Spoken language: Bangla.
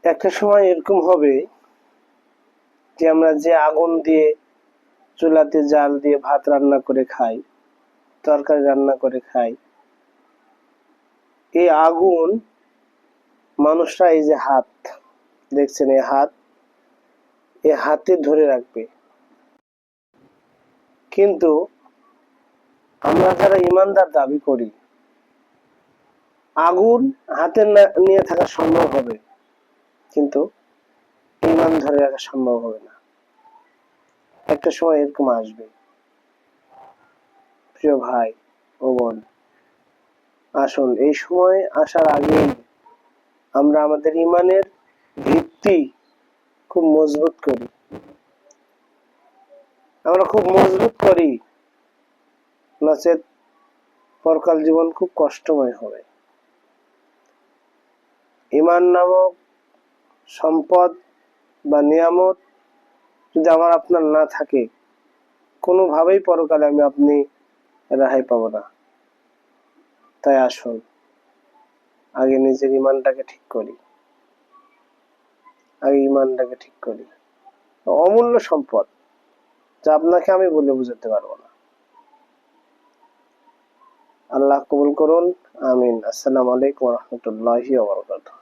একটা সময় এরকম হবে যে আমরা যে আগুন দিয়ে চুলাতে জাল দিয়ে ভাত রান্না করে খাই, তরকারি রান্না করে খাই, এই আগুন মানুষরা এই যে হাত দেখছেন, এই হাতে ধরে রাখবে। কিন্তু আমরা যারা ইমানদার দাবি করি, আগুন হাতে নিয়ে থাকা সম্ভব হবে, কিন্তু ইমান ধরে রাখা সম্ভব হবে না। একটা সময় এরকম আসবে। প্রিয় ভাই ও বোন, আসুন এই সময় আসার আগেই আমরা আমাদের ইমানের ভিত্তি খুব মজবুত করি। আমরা খুব মজবুত করি, নচেত পরকাল জীবন খুব কষ্টময় হবে। ইমান নামক সম্পদ বা নিয়ামত যদি আমার আপনার না থাকে, কোনোভাবেই পরকালে আপনি রেহাই পাবো না। তাই আসুন আগে নিজের ইমানটাকে ঠিক করি, অমূল্য সম্পদ, যা আপনাকে আমি বলে বোঝাতে পারবো না। আল্লাহ কবুল করুন, আমিন। আসসালামু আলাইকুম ওয়া রাহমাতুল্লাহি ওয়া বারাকাতুহু।